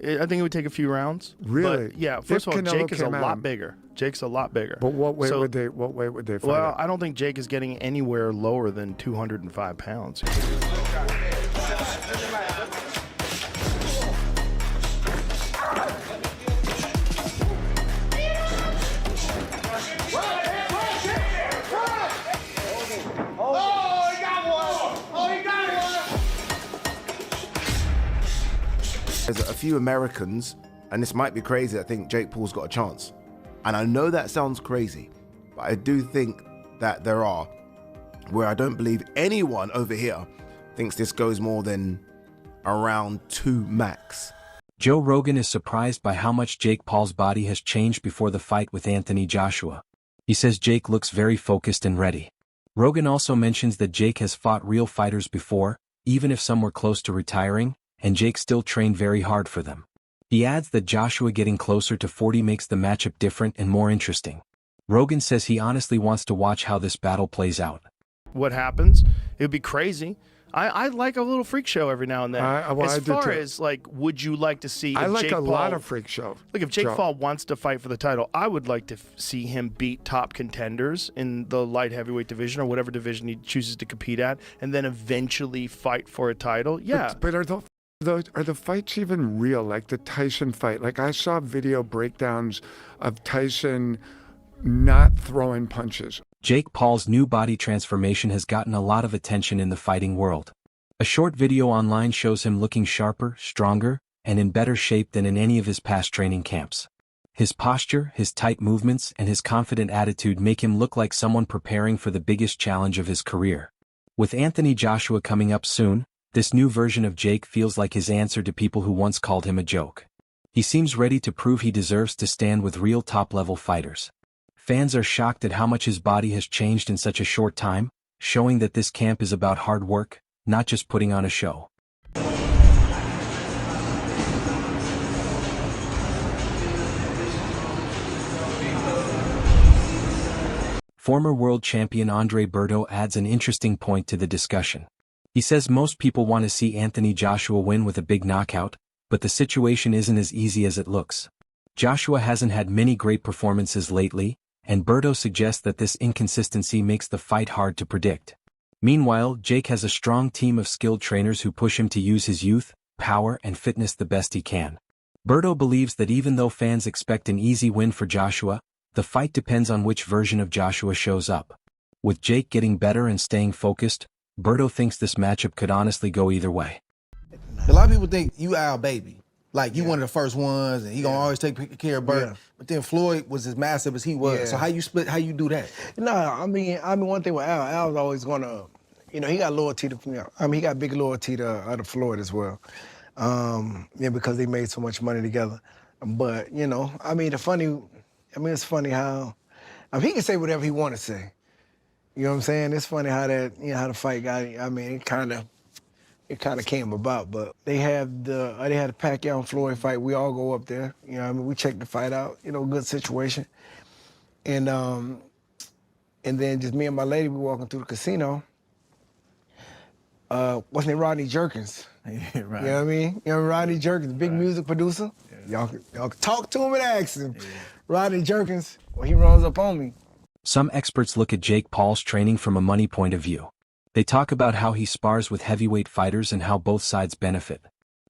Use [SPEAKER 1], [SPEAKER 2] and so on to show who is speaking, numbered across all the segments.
[SPEAKER 1] I think it would take a few rounds.
[SPEAKER 2] Really?
[SPEAKER 1] But yeah. First of all, Jake is a lot bigger. Jake's a lot bigger.
[SPEAKER 2] But what weight would they? What weight would they fight?
[SPEAKER 1] Well,
[SPEAKER 2] at?
[SPEAKER 1] I don't think Jake is getting anywhere lower than 205 pounds.
[SPEAKER 3] There's a few Americans, and this might be crazy, I think Jake Paul's got a chance. And I know that sounds crazy, but I do think that there are, where I don't believe anyone over here thinks this goes more than around 2 max.
[SPEAKER 4] Joe Rogan is surprised by how much Jake Paul's body has changed before the fight with Anthony Joshua. He says Jake looks very focused and ready. Rogan also mentions that Jake has fought real fighters before, even if some were close to retiring, and Jake still trained very hard for them. He adds that Joshua getting closer to 40 makes the matchup different and more interesting. Rogan says he honestly wants to watch how this battle plays out.
[SPEAKER 1] What happens? It would be crazy. I like a little freak show every now and then. As far as, like, would you like to see...
[SPEAKER 2] I like
[SPEAKER 1] Jake
[SPEAKER 2] a
[SPEAKER 1] Paul,
[SPEAKER 2] lot of freak show.
[SPEAKER 1] Look, if Jake Paul wants to fight for the title, I would like to see him beat top contenders in the light heavyweight division or whatever division he chooses to compete at, and then eventually fight for a title. Yeah.
[SPEAKER 2] But are the fights even real? Like the Tyson fight? Like I saw video breakdowns of Tyson not throwing punches.
[SPEAKER 4] Jake Paul's new body transformation has gotten a lot of attention in the fighting world. A short video online shows him looking sharper, stronger, and in better shape than in any of his past training camps. His posture, his tight movements, and his confident attitude make him look like someone preparing for the biggest challenge of his career. With Anthony Joshua coming up soon, this new version of Jake feels like his answer to people who once called him a joke. He seems ready to prove he deserves to stand with real top-level fighters. Fans are shocked at how much his body has changed in such a short time, showing that this camp is about hard work, not just putting on a show. Former world champion Andre Berto adds an interesting point to the discussion. He says most people want to see Anthony Joshua win with a big knockout, but the situation isn't as easy as it looks. Joshua hasn't had many great performances lately, and Berto suggests that this inconsistency makes the fight hard to predict. Meanwhile, Jake has a strong team of skilled trainers who push him to use his youth, power, and fitness the best he can. Berto believes that even though fans expect an easy win for Joshua, the fight depends on which version of Joshua shows up. With Jake getting better and staying focused, Berto thinks this matchup could honestly go either way.
[SPEAKER 5] A lot of people think you our baby. Like, you one of the first ones, and he gonna always take care of Bert. But then Floyd was as massive as he was. So how you split, how you do that?
[SPEAKER 6] No, I mean, one thing with Al's always gonna, he got loyalty to, he got big loyalty to Floyd as well. Because they made so much money together. But, it's funny how, he can say whatever he wanna say. You know what I'm saying? It's funny how that, how the fight got, it kind of came about, but they had the Pacquiao and Floyd fight. We all go up there, we check the fight out, good situation. And then just me and my lady, we walking through the casino. What's his name? Rodney Jerkins.
[SPEAKER 7] Right.
[SPEAKER 6] You know what I mean? Rodney Jerkins, big music producer. Yeah. Y'all can talk to him and ask him. Yeah. Rodney Jerkins, well, he runs up on me.
[SPEAKER 4] Some experts look at Jake Paul's training from a money point of view. They talk about how he spars with heavyweight fighters and how both sides benefit.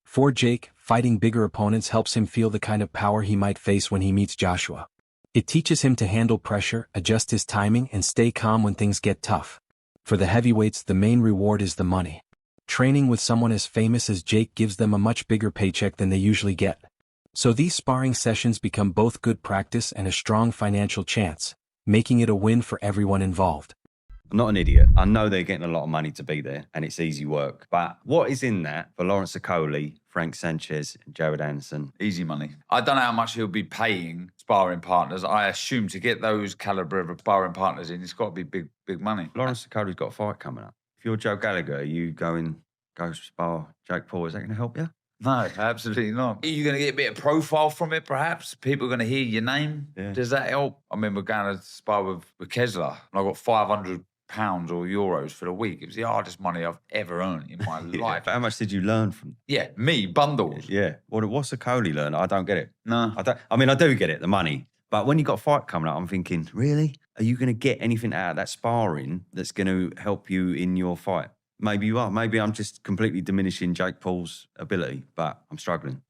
[SPEAKER 4] For Jake, fighting bigger opponents helps him feel the kind of power he might face when he meets Joshua. It teaches him to handle pressure, adjust his timing, and stay calm when things get tough. For the heavyweights, the main reward is the money. Training with someone as famous as Jake gives them a much bigger paycheck than they usually get. So these sparring sessions become both good practice and a strong financial chance, making it a win for everyone involved.
[SPEAKER 8] I'm not an idiot. I know they're getting a lot of money to be there, and it's easy work. But what is in that for Lawrence Okoli, Frank Sanchez, and Jared Anderson?
[SPEAKER 7] Easy money. I don't know how much he'll be paying sparring partners. I assume to get those caliber of sparring partners in, it's got to be big money.
[SPEAKER 8] Lawrence Okoli's got a fight coming up. If you're Joe Gallagher, are you go spar Jake Paul? Is that going to help you?
[SPEAKER 7] No, absolutely not. Are you going to get a bit of profile from it, perhaps? People are going to hear your name? Yeah. Does that help? I remember going to spar with Kessler, and I got 500 pounds or euros for the week. It was the hardest money I've ever earned in my
[SPEAKER 8] Yeah,
[SPEAKER 7] life.
[SPEAKER 8] but how much did you learn from?
[SPEAKER 7] Yeah, me, bundles.
[SPEAKER 8] Yeah. What's a Coley learn? I don't get it.
[SPEAKER 7] No.
[SPEAKER 8] I mean, I do get it, the money. But when you got a fight coming up, I'm thinking, really? Are you going to get anything out of that sparring that's going to help you in your fight? Maybe you are. Maybe I'm just completely diminishing Jake Paul's ability, but I'm struggling.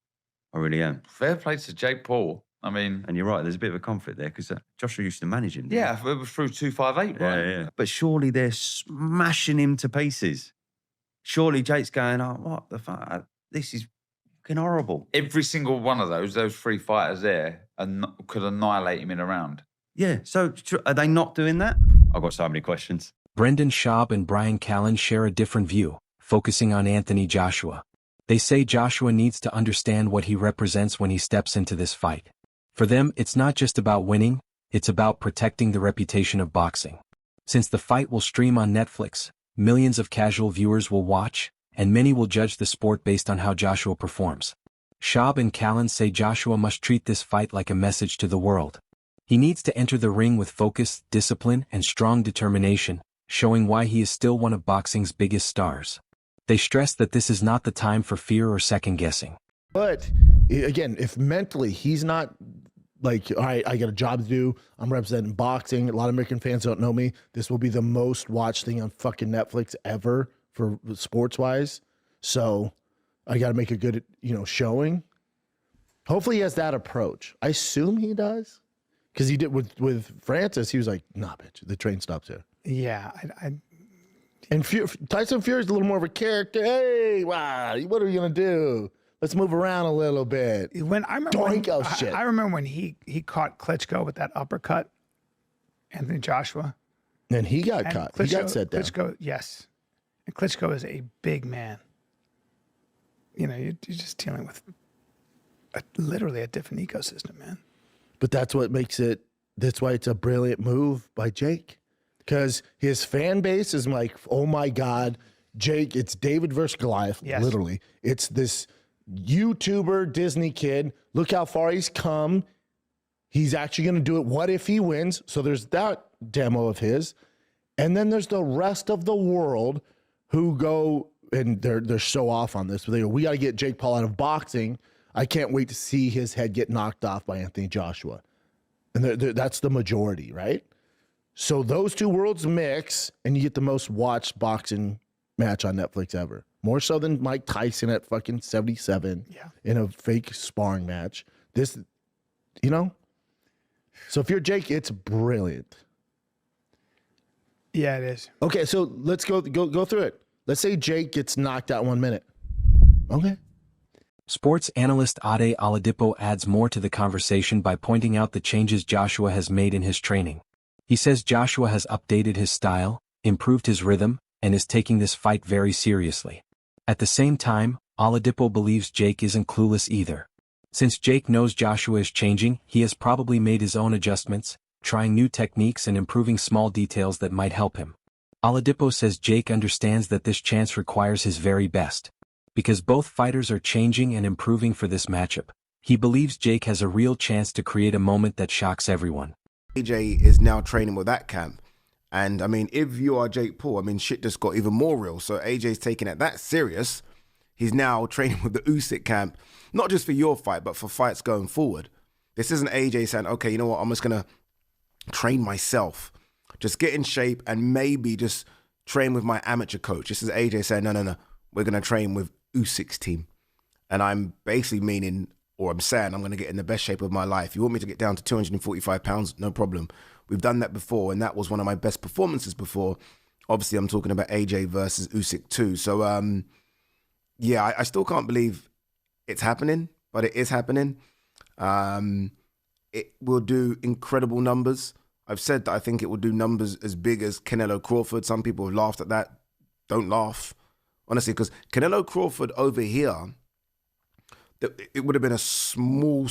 [SPEAKER 8] I really am.
[SPEAKER 7] Fair play to Jake Paul. I mean...
[SPEAKER 8] And you're right, there's a bit of a conflict there because Joshua used to manage him.
[SPEAKER 7] Yeah, it was through 258, right?
[SPEAKER 8] Yeah. But surely they're smashing him to pieces. Surely Jake's going, oh, what the fuck? This is fucking horrible.
[SPEAKER 7] Every single one of those 3 fighters there could annihilate him in a round.
[SPEAKER 8] Yeah, so are they not doing that? I've got so many questions.
[SPEAKER 4] Brendan Schaub and Brian Callen share a different view, focusing on Anthony Joshua. They say Joshua needs to understand what he represents when he steps into this fight. For them, it's not just about winning, it's about protecting the reputation of boxing. Since the fight will stream on Netflix, millions of casual viewers will watch, and many will judge the sport based on how Joshua performs. Schaub and Callen say Joshua must treat this fight like a message to the world. He needs to enter the ring with focus, discipline, and strong determination, showing why he is still one of boxing's biggest stars. They stress that this is not the time for fear or second-guessing.
[SPEAKER 9] But, again, if mentally he's not like, all right, I got a job to do, I'm representing boxing, a lot of American fans don't know me, this will be the most watched thing on fucking Netflix ever for sports-wise, so I got to make a good, showing. Hopefully he has that approach. I assume he does, because he did with Francis, he was like, nah, bitch, the train stops here.
[SPEAKER 6] Yeah,
[SPEAKER 9] And Tyson Fury's a little more of a character. Hey, wow, what are we gonna do? Let's move around a little bit.
[SPEAKER 10] I remember when he caught Klitschko with that uppercut, Anthony Joshua.
[SPEAKER 9] And he got caught. He got set down.
[SPEAKER 10] Klitschko, yes. And Klitschko is a big man. You're just dealing with literally a different ecosystem, man.
[SPEAKER 9] But that's what makes it, that's why it's a brilliant move by Jake. Because his fan base is like, oh my God, Jake, it's David versus Goliath, literally. It's this YouTuber Disney kid. Look how far he's come. He's actually going to do it. What if he wins? So there's that demo of his. And then there's the rest of the world who go, and they're so off on this, but they go, we got to get Jake Paul out of boxing. I can't wait to see his head get knocked off by Anthony Joshua. And that's the majority, right? So those two worlds mix, and you get the most watched boxing match on Netflix ever. More so than Mike Tyson at fucking 77 in a fake sparring match. This, So if you're Jake, it's brilliant.
[SPEAKER 10] Yeah, it is.
[SPEAKER 9] Okay, so let's go through it. Let's say Jake gets knocked out 1 minute. Okay.
[SPEAKER 4] Sports analyst Ade Oladipo adds more to the conversation by pointing out the changes Joshua has made in his training. He says Joshua has updated his style, improved his rhythm, and is taking this fight very seriously. At the same time, Oladipo believes Jake isn't clueless either. Since Jake knows Joshua is changing, he has probably made his own adjustments, trying new techniques and improving small details that might help him. Oladipo says Jake understands that this chance requires his very best. Because both fighters are changing and improving for this matchup, he believes Jake has a real chance to create a moment that shocks everyone.
[SPEAKER 3] AJ is now training with that camp. And I mean, if you are Jake Paul, I mean, shit just got even more real. So AJ's taking it that serious. He's now training with the Usyk camp, not just for your fight, but for fights going forward. This isn't AJ saying, okay, you know what, I'm just going to train myself. Just get in shape and maybe just train with my amateur coach. This is AJ saying, no, we're going to train with Usyk's team. And I'm basically meaning, or I'm saying, I'm going to get in the best shape of my life. You want me to get down to 245 pounds? No problem. We've done that before, and that was one of my best performances before. Obviously, I'm talking about AJ versus Usyk too. So, I still can't believe it's happening, but it is happening. It will do incredible numbers. I've said that I think it will do numbers as big as Canelo Crawford. Some people have laughed at that. Don't laugh. Honestly, because Canelo Crawford over here, it would have been a small,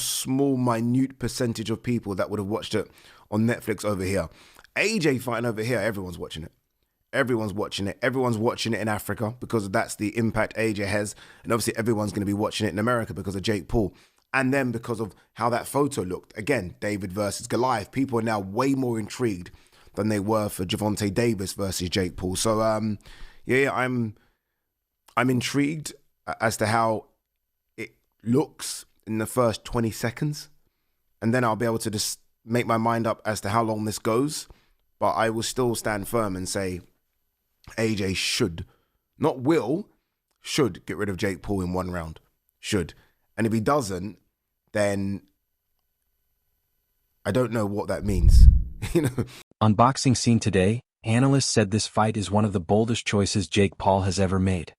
[SPEAKER 3] minute percentage of people that would have watched it on Netflix over here. AJ fighting over here, everyone's watching it. Everyone's watching it. Everyone's watching it in Africa because that's the impact AJ has. And obviously everyone's going to be watching it in America because of Jake Paul. And then because of how that photo looked. Again, David versus Goliath. People are now way more intrigued than they were for Gervonta Davis versus Jake Paul. So I'm intrigued as to how it looks in the first 20 seconds, and then I'll be able to just make my mind up as to how long this goes. But I will still stand firm and say AJ should, not will, should get rid of Jake Paul in one round. Should. And if he doesn't, then I don't know what that means.
[SPEAKER 4] On Boxing Scene today, analysts said this fight is one of the boldest choices Jake Paul has ever made.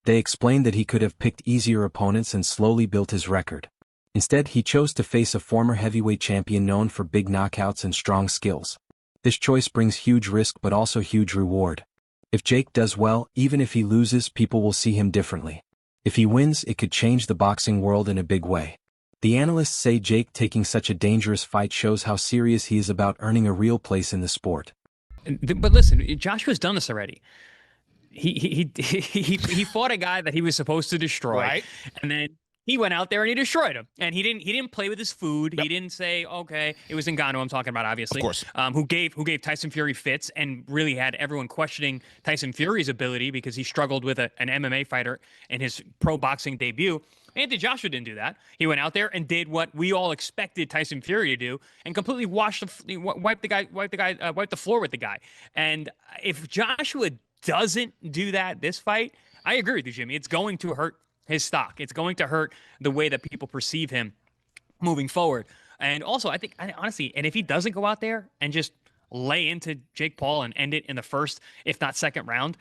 [SPEAKER 4] They explained that he could have picked easier opponents and slowly built his record. Instead, he chose to face a former heavyweight champion known for big knockouts and strong skills. This choice brings huge risk but also huge reward. If Jake does well, even if he loses, people will see him differently. If he wins, it could change the boxing world in a big way. The analysts say Jake taking such a dangerous fight shows how serious he is about earning a real place in the sport.
[SPEAKER 11] But listen, Joshua's done this already. He fought a guy that he was supposed to destroy, right? And then he went out there and he destroyed him. And he didn't play with his food. Yep. He didn't say, okay, it was Ngannou I'm talking about, obviously. Of course. Who gave Tyson Fury fits and really had everyone questioning Tyson Fury's ability because he struggled with an MMA fighter in his pro boxing debut. Anthony Joshua didn't do that. He went out there and did what we all expected Tyson Fury to do and completely wiped the floor with the guy. And if Joshua doesn't do that this fight, I agree with you, Jimmy. It's going to hurt his stock. It's going to hurt the way that people perceive him moving forward. And also, I think, honestly, and if he doesn't go out there and just lay into Jake Paul and end it in the first, if not second round,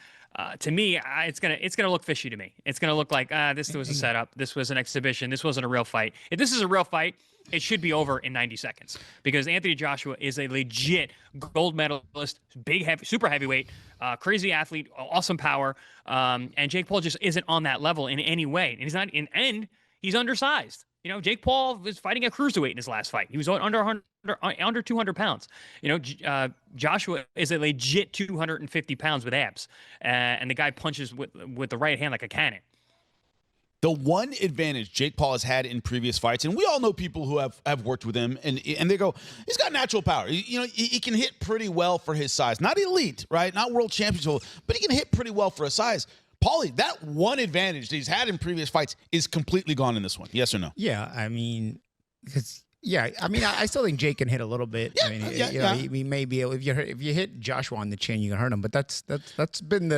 [SPEAKER 11] to me, it's gonna look fishy to me. It's gonna look like this was a setup. This was an exhibition. This wasn't a real fight. If this is a real fight, it should be over in 90 seconds because Anthony Joshua is a legit gold medalist, super heavyweight, crazy athlete, awesome power, and Jake Paul just isn't on that level in any way. And he's not and he's undersized. You know, Jake Paul was fighting a cruiserweight in his last fight. He was under 200 pounds. You know, Joshua is a legit 250 pounds with abs, and the guy punches with the right hand like a cannon.
[SPEAKER 12] The one advantage Jake Paul has had in previous fights, and we all know people who have worked with him, and they go, he's got natural power. He can hit pretty well for his size. Not elite, right? Not world champion, but he can hit pretty well for his size. Paulie, that one advantage that he's had in previous fights is completely gone in this one. Yes or no?
[SPEAKER 13] Yeah, I mean, I still think Jake can hit a little bit.
[SPEAKER 12] Yeah,
[SPEAKER 13] he may be able, if you hit Joshua on the chin, you can hurt him. But that's been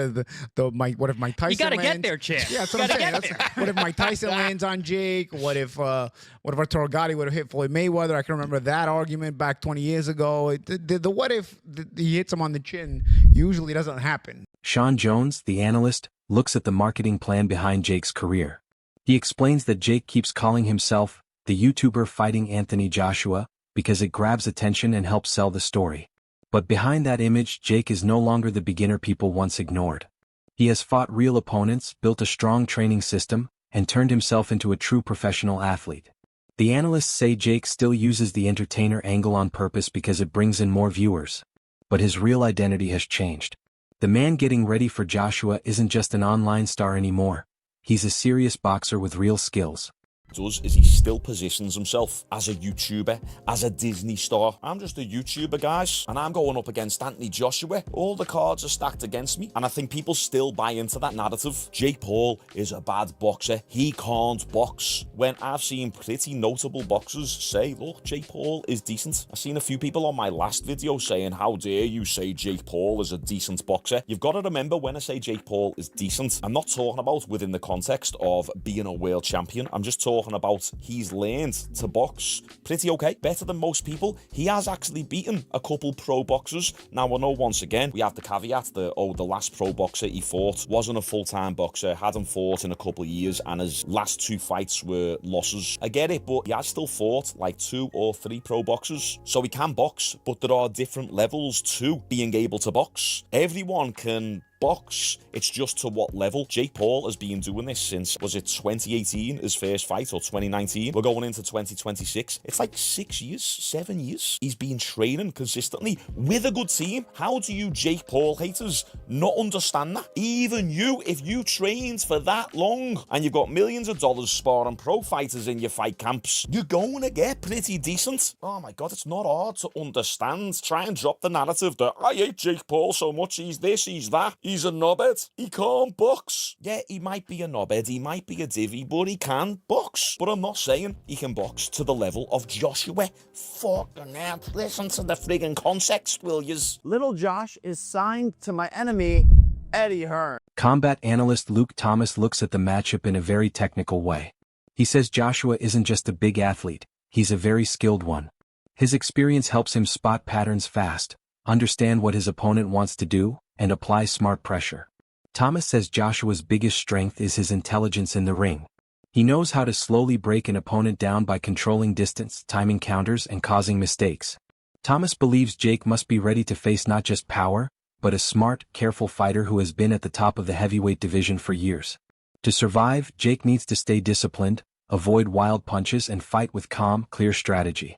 [SPEAKER 13] what if Mike Tyson?
[SPEAKER 11] You gotta get there, Chad.
[SPEAKER 13] Yeah, that's what I'm saying. What if Mike Tyson lands on Jake? What if Arturo Gatti would have hit Floyd Mayweather? I can remember that argument back 20 years ago. The what if he hits him on the chin usually doesn't happen.
[SPEAKER 4] Sean Jones, the analyst, looks at the marketing plan behind Jake's career. He explains that Jake keeps calling himself the YouTuber fighting Anthony Joshua because it grabs attention and helps sell the story. But behind that image, Jake is no longer the beginner people once ignored. He has fought real opponents, built a strong training system, and turned himself into a true professional athlete. The analysts say Jake still uses the entertainer angle on purpose because it brings in more viewers. But his real identity has changed. The man getting ready for Joshua isn't just an online star anymore. He's a serious boxer with real skills.
[SPEAKER 14] Does is he still positions himself as a YouTuber, as a Disney star. I'm just a YouTuber, guys, and I'm going up against Anthony Joshua. All the cards are stacked against me, and I think people still buy into that narrative. Jake Paul is a bad boxer. He can't box. When I've seen pretty notable boxers say, look, Jake Paul is decent. I've seen a few people on my last video saying, how dare you say Jake Paul is a decent boxer. You've got to remember, when I say Jake Paul is decent, I'm not talking about within the context of being a world champion. I'm just talking about he's learned to box pretty okay, better than most people. He has actually beaten a couple pro boxers. Now, I know once again we have the caveat that the last pro boxer he fought wasn't a full-time boxer, hadn't fought in a couple of years, and his last 2 fights were losses. I get it, but he has still fought like 2 or 3 pro boxers, so he can box, but there are different levels to being able to box. Everyone can box. It's just to what level. Jake Paul has been doing this since, was it 2018, his first fight, or 2019? We're going into 2026. It's like 6 years, 7 years. He's been training consistently with a good team. How do you Jake Paul haters not understand that? Even you, if you trained for that long and you've got millions of dollars sparring pro fighters in your fight camps, you're going to get pretty decent. Oh my God, it's not hard to understand. Try and drop the narrative that I hate Jake Paul so much, he's this, he's that, he's a knobhead, he can't box. Yeah, he might be a knobhead, he might be a divvy, but he can box. But I'm not saying he can box to the level of Joshua. Fucking hell, listen to the friggin' context, will yous?
[SPEAKER 15] Little Josh is signed to my enemy, Eddie Hearn.
[SPEAKER 4] Combat analyst Luke Thomas looks at the matchup in a very technical way. He says Joshua isn't just a big athlete, he's a very skilled one. His experience helps him spot patterns fast, understand what his opponent wants to do, and apply smart pressure. Thomas says Joshua's biggest strength is his intelligence in the ring. He knows how to slowly break an opponent down by controlling distance, timing counters, and causing mistakes. Thomas believes Jake must be ready to face not just power, but a smart, careful fighter who has been at the top of the heavyweight division for years. To survive, Jake needs to stay disciplined, avoid wild punches, and fight with calm, clear strategy.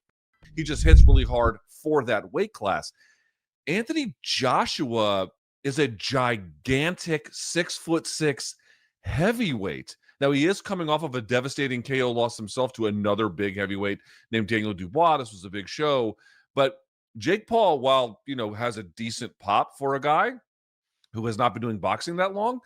[SPEAKER 16] He just hits really hard for that weight class. Anthony Joshua is a gigantic 6'6" heavyweight. Now, he is coming off of a devastating KO loss himself to another big heavyweight named Daniel Dubois. This was a big show. But Jake Paul, while, has a decent pop for a guy who has not been doing boxing that long,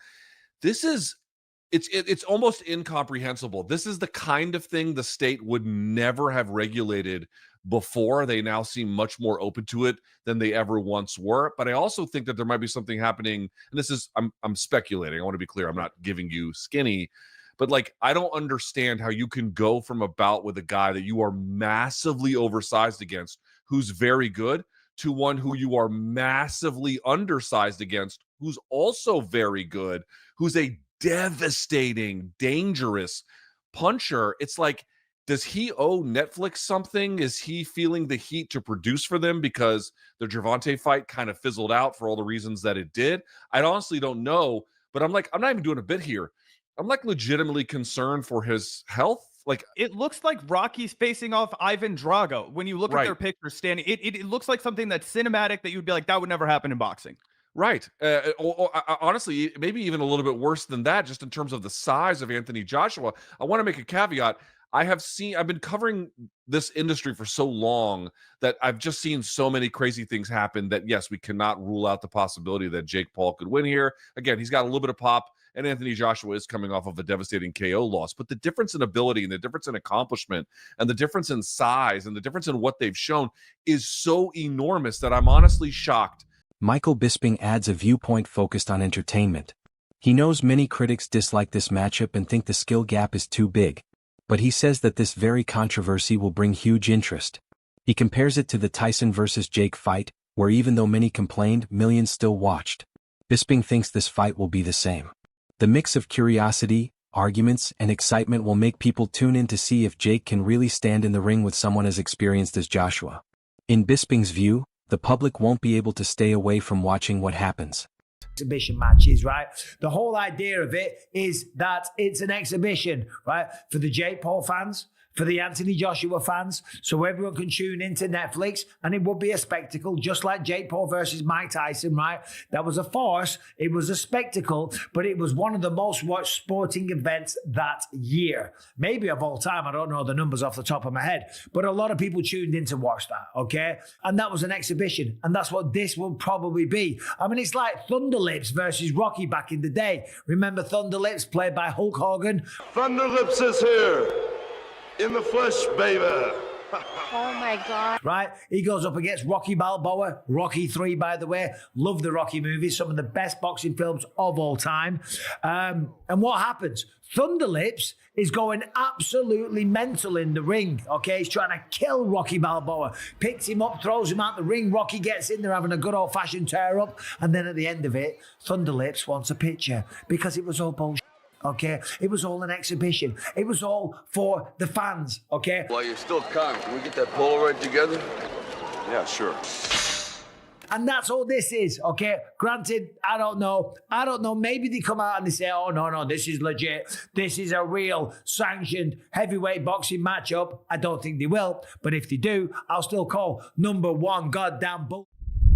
[SPEAKER 16] it's almost incomprehensible. This is the kind of thing the state would never have regulated before. They now seem much more open to it than they ever once were. But I also think that there might be something happening, and this is, I'm speculating. I want to be clear. I'm not giving you skinny, but I don't understand how you can go from a bout with a guy that you are massively oversized against, who's very good, to one who you are massively undersized against, who's also very good, who's a devastating, dangerous puncher. It's like, does he owe Netflix something? Is he feeling the heat to produce for them because the Gervonta fight kind of fizzled out for all the reasons that it did? I honestly don't know, but I'm not even doing a bit here. I'm legitimately concerned for his health.
[SPEAKER 17] It looks like Rocky's facing off Ivan Drago. When you look at their pictures standing, it looks like something that's cinematic that you'd be like, that would never happen in boxing.
[SPEAKER 16] Right. Honestly, maybe even a little bit worse than that, just in terms of the size of Anthony Joshua. I want to make a caveat. I've been covering this industry for so long that I've just seen so many crazy things happen that, yes, we cannot rule out the possibility that Jake Paul could win here. Again, he's got a little bit of pop, and Anthony Joshua is coming off of a devastating KO loss. But the difference in ability and the difference in accomplishment and the difference in size and the difference in what they've shown is so enormous that I'm honestly shocked.
[SPEAKER 4] Michael Bisping adds a viewpoint focused on entertainment. He knows many critics dislike this matchup and think the skill gap is too big, but he says that this very controversy will bring huge interest. He compares it to the Tyson versus Jake fight, where even though many complained, millions still watched. Bisping thinks this fight will be the same. The mix of curiosity, arguments, and excitement will make people tune in to see if Jake can really stand in the ring with someone as experienced as Joshua. In Bisping's view, the public won't be able to stay away from watching what happens.
[SPEAKER 18] Exhibition matches, right? The whole idea of it is that it's an exhibition, right? For the Jake Paul fans, for the Anthony Joshua fans, so everyone can tune into Netflix and it will be a spectacle, just like Jake Paul versus Mike Tyson, right? That was a farce, it was a spectacle, but it was one of the most watched sporting events that year. Maybe of all time, I don't know the numbers off the top of my head, but a lot of people tuned in to watch that, okay? And that was an exhibition, and that's what this will probably be. I mean, it's like Thunder Lips versus Rocky back in the day. Remember Thunder Lips, played by Hulk Hogan?
[SPEAKER 19] Thunder Lips is here. In the flesh, baby.
[SPEAKER 18] Oh my God. Right? He goes up against Rocky Balboa. Rocky 3, by the way. Love the Rocky movies. Some of the best boxing films of all time. And what happens? Thunder Lips is going absolutely mental in the ring. Okay? He's trying to kill Rocky Balboa. Picks him up, throws him out the ring. Rocky gets in there having a good old-fashioned tear-up. And then at the end of it, Thunder Lips wants a picture because it was all bullshit. Okay, it was all an exhibition. It was all for the fans, okay?
[SPEAKER 19] While you're still calm, can we get that Polaroid together? Yeah, sure.
[SPEAKER 18] And that's all this is, okay? Granted, I don't know. Maybe they come out and they say, oh, no, this is legit. This is a real sanctioned heavyweight boxing matchup. I don't think they will. But if they do, I'll still call #1 goddamn bull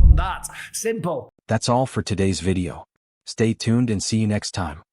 [SPEAKER 18] on that. Simple.
[SPEAKER 4] That's all for today's video. Stay tuned and see you next time.